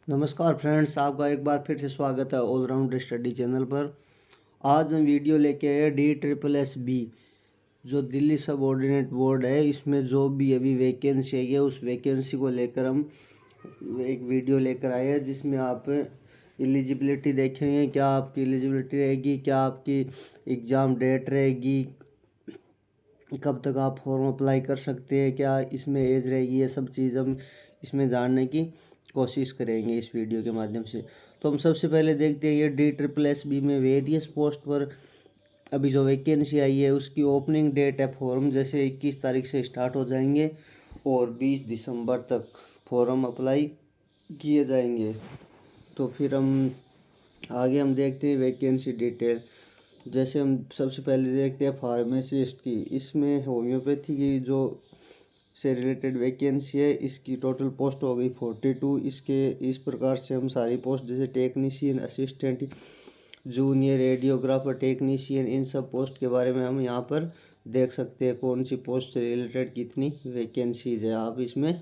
नमस्कार फ्रेंड्स, आपका एक बार फिर से स्वागत है ऑलराउंड स्टडी चैनल पर। आज हम वीडियो लेके आए DSSB जो दिल्ली सब ऑर्डिनेट बोर्ड है, इसमें जो भी अभी वैकेंसी आई है उस वैकेंसी को लेकर हम एक वीडियो लेकर आए हैं, जिसमें आप एलिजिबिलिटी देखेंगे, क्या आपकी एलिजिबिलिटी रहेगी, क्या आपकी एग्ज़ाम डेट रहेगी, कब तक आप फॉर्म अप्लाई कर सकते हैं, क्या इसमें एज रहेगी, ये सब चीज़ हम इसमें जानने की कोशिश करेंगे इस वीडियो के माध्यम से। तो हम सबसे पहले देखते हैं ये DSSB में वेरियस पोस्ट पर अभी जो वैकेंसी आई है उसकी ओपनिंग डेट है। फॉर्म जैसे 21 तारीख से स्टार्ट हो जाएंगे और 20 दिसंबर तक फॉर्म अप्लाई किए जाएंगे। तो फिर हम देखते हैं वैकेंसी डिटेल। जैसे हम सबसे पहले देखते हैं फार्मासिस्ट की। इसमें होम्योपैथी की जो से रिलेटेड वैकेंसी है, इसकी टोटल पोस्ट हो गई 42। इस प्रकार से हम सारी पोस्ट जैसे technician, assistant, junior radiographer, technician, इन सब पोस्ट के बारे में हम यहाँ पर देख सकते हैं कौन सी पोस्ट से रिलेटेड कितनी वैकेंसीज है, आप इसमें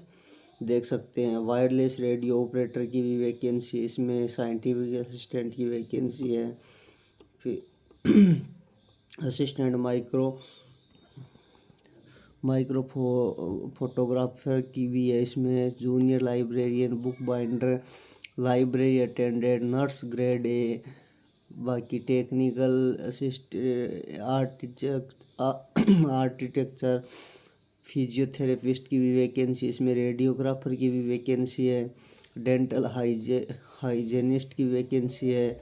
देख सकते हैं। वायरलेस रेडियो ऑपरेटर की भी वैकेंसी, इसमें साइंटिफिक असिस्टेंट की वैकेंसी है, फिर असिस्टेंट माइक्रो फोटोग्राफर की भी है, इसमें junior librarian, book binder, library attendant, nurse grade A, बाकी टेक्निकल असिस्ट, आर्किटेक्चर, फिजियोथेरेपिस्ट की भी वैकेंसी, इसमें रेडियोग्राफर की भी वैकेंसी है, डेंटल हाइजेनिस्ट की वैकेंसी है।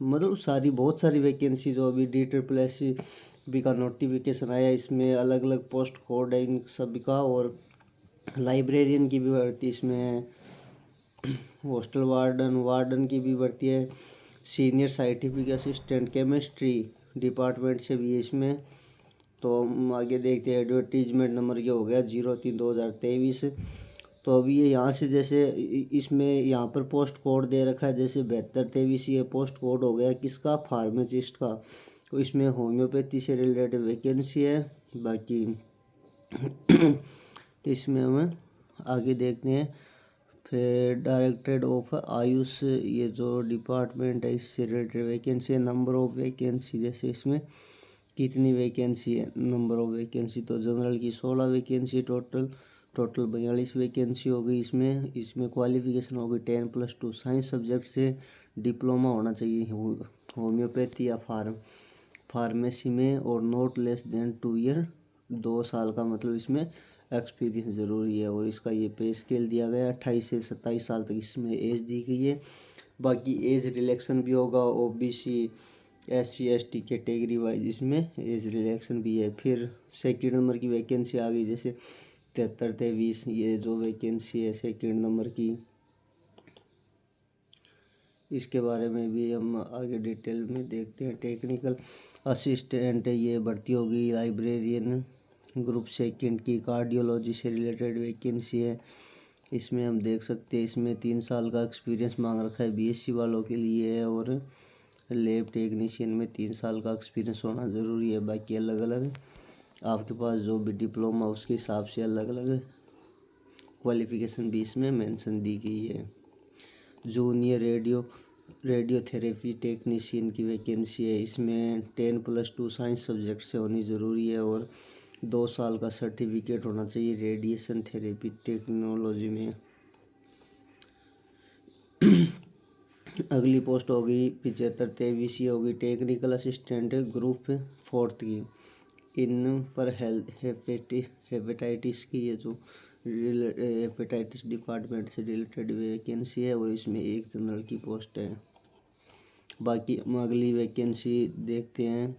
मतलब बहुत सारी वैकेंसी जो अभी DSSB का नोटिफिकेशन आया, इसमें अलग अलग पोस्ट कोड है इन सभी का। और लाइब्रेरियन की भी भर्ती इसमें है, हॉस्टल वार्डन की भी भर्ती है, senior scientific assistant chemistry department से भी है इसमें। तो हम आगे देखते हैं। एडवर्टीजमेंट नंबर ये हो गया 03/2023। तो अभी ये यहाँ से जैसे इसमें यहाँ पर पोस्ट कोड दे रखा है, जैसे 7223 ये पोस्ट कोड हो गया किसका, फार्मासिस्ट का। तो इसमें होम्योपैथी से रिलेटेड वैकेंसी है। बाकी इसमें हम आगे देखते हैं। फिर डायरेक्टरेट ऑफ आयुष, ये जो डिपार्टमेंट है इससे रिलेटेड वैकेंसी है। नंबर ऑफ वैकेंसी जैसे इसमें कितनी वैकेंसी है, नंबर ऑफ वैकेंसी तो जनरल की 16 वैकेंसी, टोटल 42 वैकेंसी हो गई। इसमें क्वालिफिकेशन हो गई 10+2 साइंस सब्जेक्ट से डिप्लोमा होना चाहिए होम्योपैथी या फार्मेसी में, और नॉट लेस देन 2 ईयर, 2 साल का मतलब इसमें एक्सपीरियंस ज़रूरी है। और इसका ये पे स्केल दिया गया 28 से 27 साल तक इसमें एज दी गई है। बाकी एज रिलैक्सन भी होगा, OBC SC ST category wise इसमें एज रिलैक्सन भी है। फिर सेकेंड नंबर की वैकेंसी आ गई, जैसे 7323 ये जो वैकेंसी है सेकेंड नंबर की, इसके बारे में भी हम आगे डिटेल में देखते हैं। टेक्निकल असिस्टेंट ये भर्ती होगी। लाइब्रेरियन ग्रुप सेकेंड की कार्डियोलॉजी से रिलेटेड वैकेंसी है, इसमें हम देख सकते हैं। इसमें 3 साल का एक्सपीरियंस मांग रखा है, BSc वालों के लिए है। और लैब टेक्नीशियन में 3 साल का एक्सपीरियंस होना ज़रूरी है। बाकी अलग अलग आपके पास जो भी डिप्लोमा उसके हिसाब से अलग अलग क्वालिफिकेशन भी इसमें मेंशन दी गई है। जूनियर रेडियोथेरेपी टेक्नीशियन की वैकेंसी है, इसमें 10+2 साइंस सब्जेक्ट से होनी ज़रूरी है और 2 साल का सर्टिफिकेट होना चाहिए रेडिएशन थेरेपी टेक्नोलॉजी में। अगली पोस्ट हो गई 7523 हो गई टेक्निकल असिस्टेंट ग्रुप 4 की। इन पर हेपेटाइटिस की, ये जो हेपेटाइटिस डिपार्टमेंट से रिलेटेड वैकेंसी है, और इसमें एक जनरल की पोस्ट है। बाकी हम अगली वैकेंसी देखते हैं।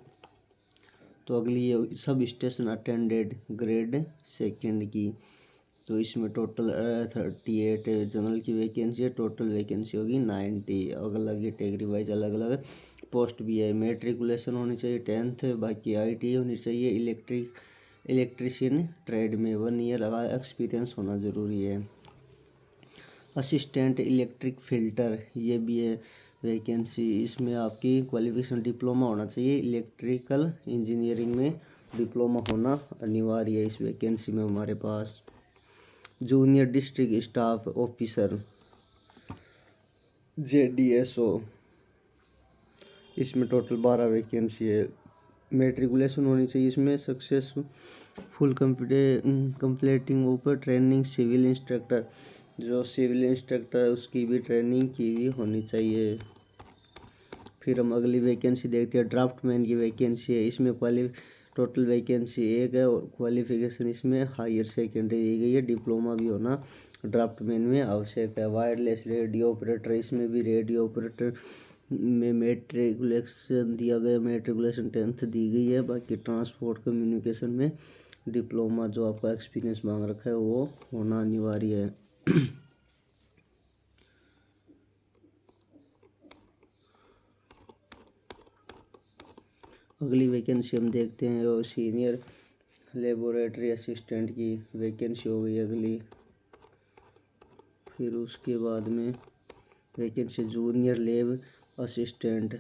तो अगली ये sub station attendant grade second की। तो इसमें टोटल 38 जनरल की वैकेंसी है, टोटल वैकेंसी होगी 90। अलग अलग कैटेगरी वाइज अलग अलग पोस्ट भी है। मेट्रिकुलेशन होनी चाहिए 10th, बाकी ITI होनी चाहिए। इलेक्ट्रीशियन ट्रेड में 1 ईयर एक्सपीरियंस होना ज़रूरी है। असिस्टेंट इलेक्ट्रिक फिल्टर ये भी है वैकेंसी, इसमें आपकी क्वालिफिकेशन डिप्लोमा होना चाहिए। इलेक्ट्रिकल इंजीनियरिंग में डिप्लोमा होना अनिवार्य है इस वैकेंसी में हमारे पास। Junior district staff officer JDSO, इसमें टोटल 12 वैकेंसी है। मेट्रिकुलेशन होनी चाहिए इसमें सक्सेसफुल कंप्लीटिंग ऊपर ट्रेनिंग सिविल इंस्ट्रक्टर, जो सिविल इंस्ट्रक्टर है उसकी भी ट्रेनिंग की हुई होनी चाहिए। फिर हम अगली वैकेंसी देखते हैं, ड्राफ्टमैन की वैकेंसी है। इसमें टोटल वैकेंसी एक है और क्वालिफिकेशन इसमें हायर सेकेंडरी दी गई है, डिप्लोमा भी होना ड्राफ्टमैन में आवश्यक है। वायरलेस रेडियो ऑपरेटर, इसमें भी रेडियो ऑपरेटर में मेट्रिकुलेशन दिया गया, मेट्रिकुलेशन 10th दी गई है। बाकी ट्रांसपोर्ट कम्युनिकेशन में डिप्लोमा जो आपका एक्सपीरियंस मांग रखा है वो होना अनिवार्य है। अगली वैकेंसी हम देखते हैं, वो सीनियर लेबोरेटरी असिस्टेंट की वैकेंसी हो गई अगली। फिर उसके बाद में वैकेंसी जूनियर लैब असिस्टेंट,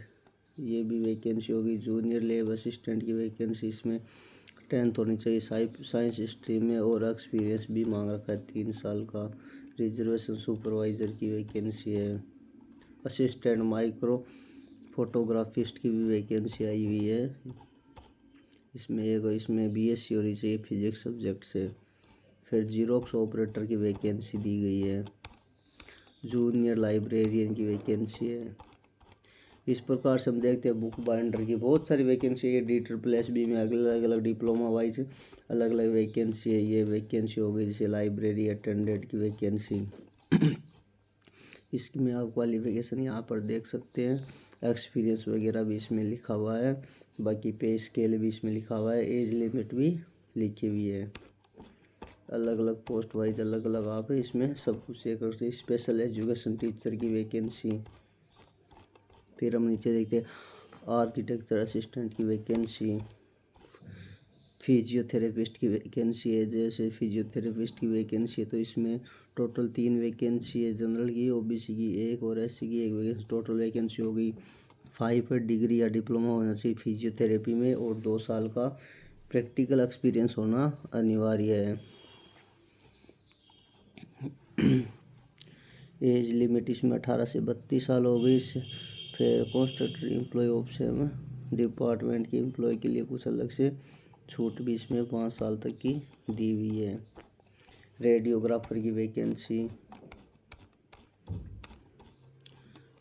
ये भी वैकेंसी होगी। जूनियर लैब असिस्टेंट की वैकेंसी, इसमें 10th होनी चाहिए साइंस स्ट्रीम में और एक्सपीरियंस भी मांग रखा है 3 साल का। रिजर्वेशन सुपरवाइज़र की वैकेंसी है। असिस्टेंट माइक्रो फोटोग्राफिस्ट की भी वैकेंसी आई हुई है। इसमें BSc होनी चाहिए फिजिक्स सब्जेक्ट से। फिर जीरोक्स ऑपरेटर की वैकेंसी दी गई है। जूनियर लाइब्रेरियन की वैकेंसी है। इस प्रकार से हम देखते हैं बुक बाइंडर की बहुत सारी वैकेंसी है। DSSB में अलग अलग डिप्लोमा वाइज अलग अलग वैकेंसी है। ये वैकेंसी हो गई जैसे लाइब्रेरी अटेंडेंट की वैकेंसी। इसमें आप क्वालिफिकेशन यहाँ पर देख सकते हैं, एक्सपीरियंस वगैरह भी इसमें लिखा हुआ है। बाकी पे स्केल भी इसमें लिखा हुआ है, एज लिमिट भी लिखी हुई है। अलग अलग पोस्ट वाइज अलग अलग आप इसमें सब कुछ चेक कर सकते हैं। स्पेशल एजुकेशन टीचर की वैकेंसी। फिर हम नीचे देखते हैं आर्किटेक्चर असिस्टेंट की वैकेंसी। फिजियोथेरेपिस्ट की वैकेंसी है, जैसे फिजियोथेरेपिस्ट की वैकेंसी है तो इसमें टोटल 3 वैकेंसी है, जनरल की, OBC की 1 और SC की 1 वैकेंसी। टोटल वैकेंसी हो गई 5 डिग्री या डिप्लोमा होना चाहिए फिजियोथेरेपी में और 2 साल का प्रैक्टिकल एक्सपीरियंस होना अनिवार्य है। एज लिमिट इसमें 18 से 32 साल हो गई। फिर कॉन्स्टेंट्री एम्प्लॉय ऑप्शन डिपार्टमेंट के एम्प्लॉय के लिए कुछ अलग से छूट भी इसमें 5 साल तक की दी हुई है। रेडियोग्राफर की वैकेंसी।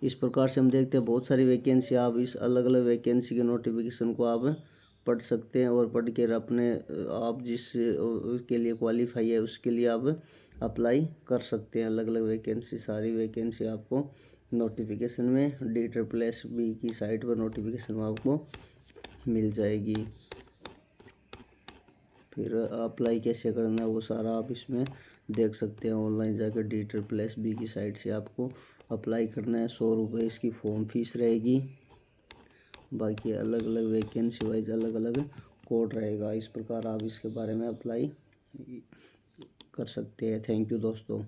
इस प्रकार से हम देखते हैं बहुत सारी वैकेंसी। आप इस अलग अलग वैकेंसी के नोटिफिकेशन को आप पढ़ सकते हैं और पढ़ के अपने आप जिस के लिए क्वालिफाई है उसके लिए आप अप्लाई कर सकते हैं। अलग अलग वैकेंसी, सारी वैकेंसी आपको नोटिफिकेशन में DSSB की साइट पर नोटिफिकेशन में आपको मिल जाएगी। फिर अप्लाई कैसे करना है वो सारा आप इसमें देख सकते हैं। ऑनलाइन जाकर DSSB की साइट से आपको अप्लाई करना है। 100 रुपये इसकी फॉर्म फीस रहेगी। बाकी अलग अलग वैकेंसी वाइज अलग अलग कोड रहेगा। इस प्रकार आप इसके बारे में अप्लाई कर सकते हैं। थैंक यू दोस्तों।